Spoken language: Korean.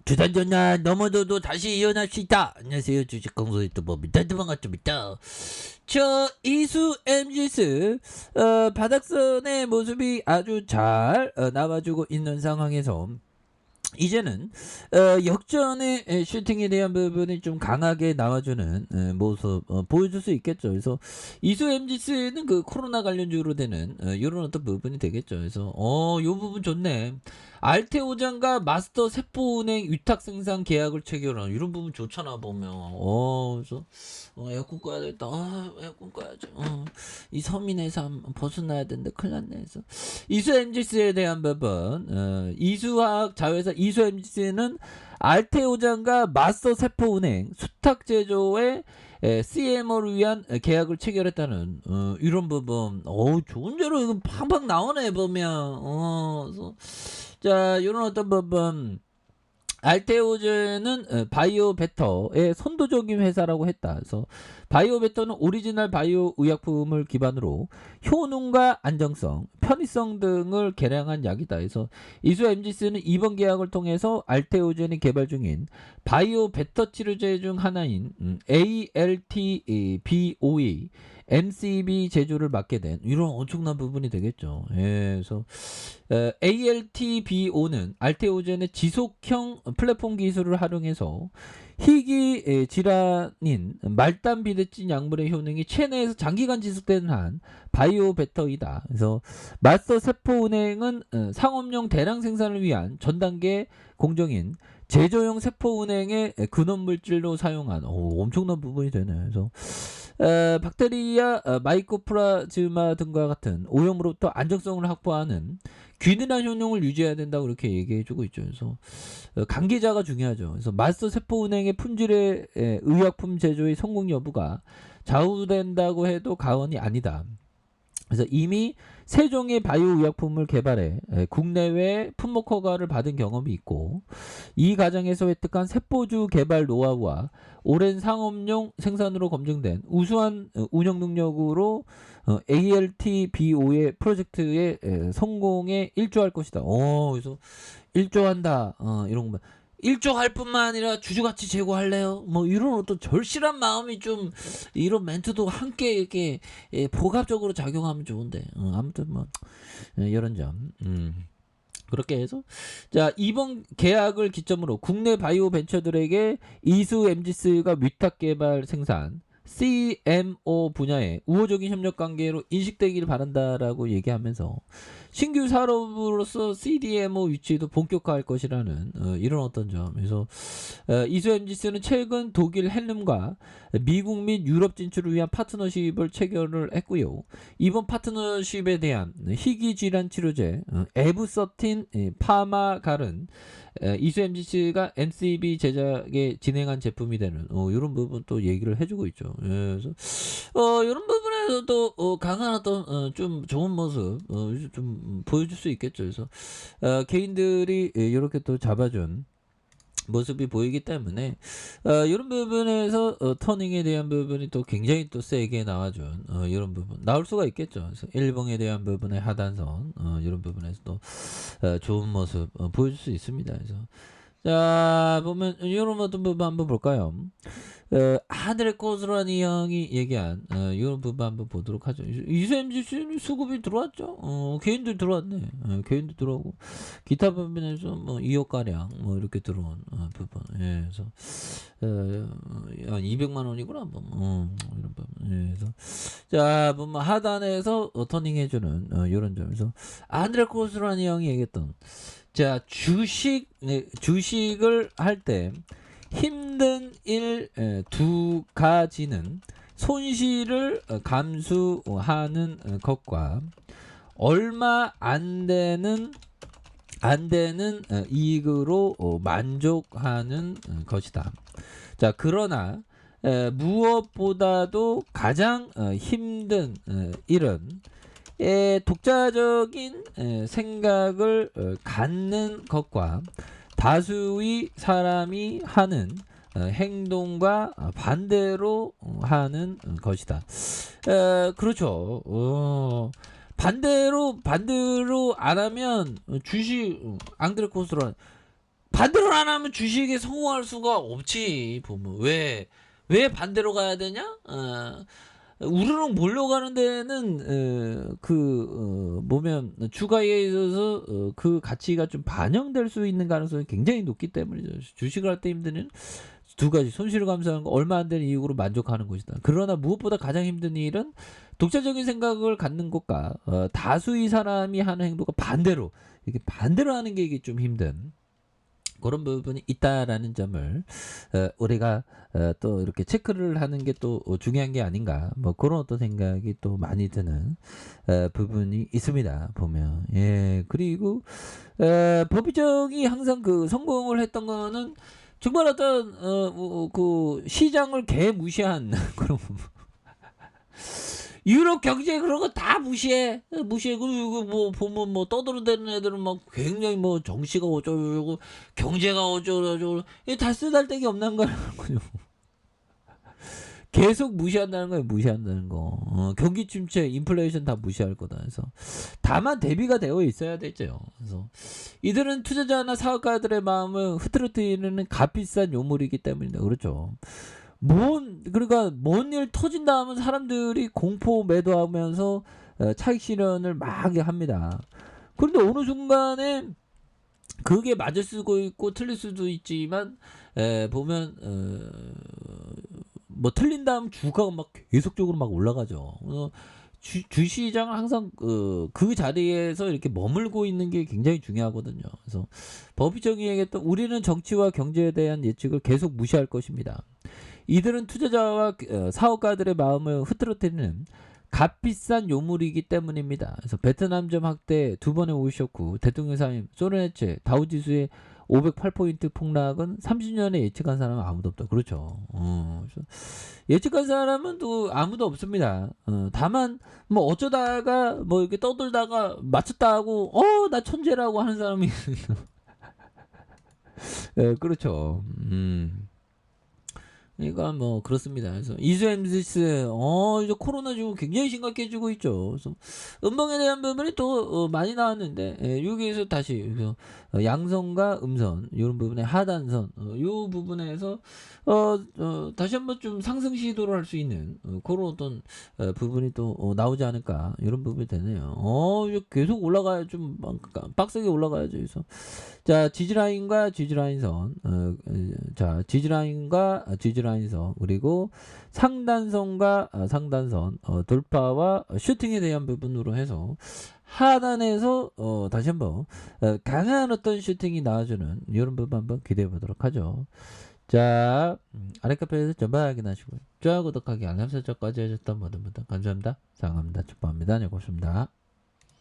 주단전야 넘어져도 다시 일어날 수 있다. 안녕하세요, 주식공소 유튜버입니다. 반갑습니다. 저 이수 MG스 바닥선의 모습이 아주 잘 나와주고 있는 상황에서 이제는 역전의 슈팅에 대한 부분이 좀 강하게 나와주는 모습 보여줄 수 있겠죠. 그래서 이수 MG스는 그 코로나 관련주로 되는 이런 어떤 부분이 되겠죠. 그래서 요 부분 좋네. 알테오장과 마스터 세포은행 위탁 생산 계약을 체결한 이런 부분 좋잖아 보면. 그래서 에어컨 꺼야 되겠다. 에어컨 꺼야지. 이 서민의 삶 벗어나야 되는데 큰일 났네. 그래서 이수 MG스에 대한 부분 이수화학 자회사 이수 MG스는 알테오장과 마스터 세포은행 수탁 제조에 CMO를 위한 계약을 체결했다는 이런 부분. 좋은 재료 이거 팡팡 나오네 보면. 그래서 자 이런 어떤 부분. 알테오제는 바이오 베터의 선도적인 회사라고 했다. 그래서 바이오 베터는 오리지널 바이오 의약품을 기반으로 효능과 안정성, 편의성 등을 개량한 약이다. 그래서 이수 MG스는 이번 계약을 통해서 알테오젠이 개발 중인 바이오 베터 치료제 중 하나인 ALT-BOE MCB 제조를 맡게 된 이런 엄청난 부분이 되겠죠. 그래서 ALTBO는 알테오젠의 지속형 플랫폼 기술을 활용해서 희귀 질환인 말단 비대증 약물의 효능이 체내에서 장기간 지속되는 한 바이오 베터이다. 그래서 마스터 세포은행은 상업용 대량 생산을 위한 전 단계 공정인 제조용 세포은행의 근원 물질로 사용한 엄청난 부분이 되네. 그래서 박테리아, 마이코플라즈마 등과 같은 오염으로부터 안정성을 확보하는 균일한 효능을 유지해야 된다고 그렇게 얘기해주고 있죠. 그래서 관계자가 중요하죠. 그래서 마스터 세포은행의 품질의 의약품 제조의 성공 여부가 좌우된다고 해도 과언이 아니다. 그래서 이미 세 종의 바이오 의약품을 개발해 국내외 품목 허가를 받은 경험이 있고 이 과정에서 획득한 세포주 개발 노하우와 오랜 상업용 생산으로 검증된 우수한 운영 능력으로 ALTBO의 프로젝트의 성공에 일조할 것이다. 그래서 일조한다. 이런 거. 일조할 뿐만 아니라 주주가치 제고할래요? 뭐 이런 어떤 절실한 마음이 좀 이런 멘트도 함께 이렇게 복합적으로 작용하면 좋은데 아무튼 뭐 이런 점. 그렇게 해서 자 이번 계약을 기점으로 국내 바이오 벤처들에게 이수 MG스가 위탁 개발 생산 CMO 분야에 우호적인 협력 관계로 인식되기를 바란다라고 얘기하면서 신규 산업으로서 CDMO 위치도 본격화할 것이라는 이런 어떤 점. 그래서 이수 MG스는 최근 독일 헬름과 미국 및 유럽 진출을 위한 파트너십을 체결을 했고요. 이번 파트너십에 대한 희귀 질환 치료제 에브서틴 파마갈은 이수 MGC가 MCB 제작에 진행한 제품이 되는 이런 부분 또 얘기를 해주고 있죠. 그래서 이런 부분에서도 강한 어떤 좀 좋은 모습 좀 보여줄 수 있겠죠. 그래서 개인들이 이렇게 또 잡아준 모습이 보이기 때문에 이런 부분에서 터닝에 대한 부분이 또 굉장히 또 세게 나와준 이런 부분 나올 수가 있겠죠. 그래서 일봉에 대한 부분의 하단선 이런 부분에서도 좋은 모습 보여줄 수 있습니다. 그래서 자 보면 이런 어떤 부분 한번 볼까요? 하늘의 꽃으로라는 형이 얘기한 이런 부분 한번 보도록 하죠. 이수MGC 수급이 들어왔죠. 개인들 들어왔네. 개인들 들어오고 기타 부분에서 뭐 2억 가량 뭐 이렇게 들어온 부분. 그래서 한 200만 원이구나. 뭐 이런 부분. 그래서 자 보면 하단에서 터닝해주는 이런 점에서 하늘의 꽃으로라는 형이 얘기했던 자 주식을 할 때 힘든 일 두 가지는 손실을 감수하는 것과 얼마 안 되는 이익으로 만족하는 것이다. 자 그러나 무엇보다도 가장 힘든 일은 독자적인 생각을 갖는 것과 다수의 사람이 하는 행동과 반대로 하는 것이다. 그렇죠. 반대로 안 하면 주식 앙드레 코스로 반대로 안 하면 주식에 성공할 수가 없지. 보면 왜 반대로 가야 되냐? 우르릉 몰려가는 데는 보면 주가에 있어서 그 가치가 좀 반영될 수 있는 가능성이 굉장히 높기 때문이죠. 주식을 할 때 힘드는 두 가지, 손실을 감수하는 거, 얼마 안 되는 이익으로 만족하는 것이다. 그러나 무엇보다 가장 힘든 일은 독자적인 생각을 갖는 것과 다수의 사람이 하는 행동과 반대로 이렇게 반대로 하는 게 이게 좀 힘든 그런 부분이 있다라는 점을 우리가 또 이렇게 체크를 하는 게 또 중요한 게 아닌가, 뭐 그런 어떤 생각이 또 많이 드는 부분이 있습니다. 보면. 예, 그리고 법이정이 항상 그 성공을 했던 거는 정말 어떤 그 시장을 개무시한 그런 부분. 유럽 경제 그런 거 다 무시해. 그리고 뭐 보면 뭐 떠들어대는 애들은 막 굉장히 뭐 정치가 어쩌고 경제가 어쩌고 이게 다 쓰잘데기 없는 거라고요. 계속 무시한다는 거예요. 무시한다는 거. 경기 침체, 인플레이션 다 무시할 거다. 그래서 다만 대비가 되어 있어야 되죠. 그래서 이들은 투자자나 사업가들의 마음을 흐트러뜨리는 값비싼 요물이기 때문이다. 그렇죠. 그러니까 뭔 일 터진다 하면 사람들이 공포 매도하면서 차익 실현을 막 합니다. 그런데 어느 순간에 그게 맞을 수도 있고 틀릴 수도 있지만 보면 뭐 틀린 다음 주가가 막 계속적으로 막 올라가죠. 주시장은 항상 그 자리에서 이렇게 머물고 있는 게 굉장히 중요하거든요. 그래서 법이정이 얘기했던 우리는 정치와 경제에 대한 예측을 계속 무시할 것입니다. 이들은 투자자와 사업가들의 마음을 흐트러뜨리는 값비싼 요물이기 때문입니다. 그래서 베트남전 확대 두 번의 오일쇼크, 대통령 사임, 소련 해체, 다우지수의 508포인트 폭락은 30년에 예측한 사람은 아무도 없다. 그렇죠. 예측한 사람은 또 아무도 없습니다. 다만 뭐 어쩌다가 뭐 이렇게 떠들다가 맞췄다 하고 나 천재라고 하는 사람이 그렇죠. 그러니까 뭐 그렇습니다. 그래서 이주엠시스 이제 코로나 지금 굉장히 심각해지고 있죠. 그래서 음성에 대한 부분이 또 많이 나왔는데 여기에서 다시 그래서 양선과 음선 이런 부분에 하단선 요 부분에서 다시 한번 좀 상승 시도를 할 수 있는 그런 어떤 부분이 또 나오지 않을까 이런 부분이 되네요. 이제 계속 올라가야 좀 빡세게 올라가야죠. 그래서 자 지지라인과 지지라인선 자 지지라인과 지지라인선 그리고 상단선과 상단선 돌파와 슈팅에 대한 부분으로 해서 하단에서 다시 한번 강한 어떤 슈팅이 나와주는 이런 부분 한번 기대해 보도록 하죠. 자 아랫카페에서 전방 확인하시고요. 좋아요 구독하기 알람 설정까지 해줬던 모든 분들 감사합니다. 사랑합니다. 축복합니다. 안녕히 계십니다.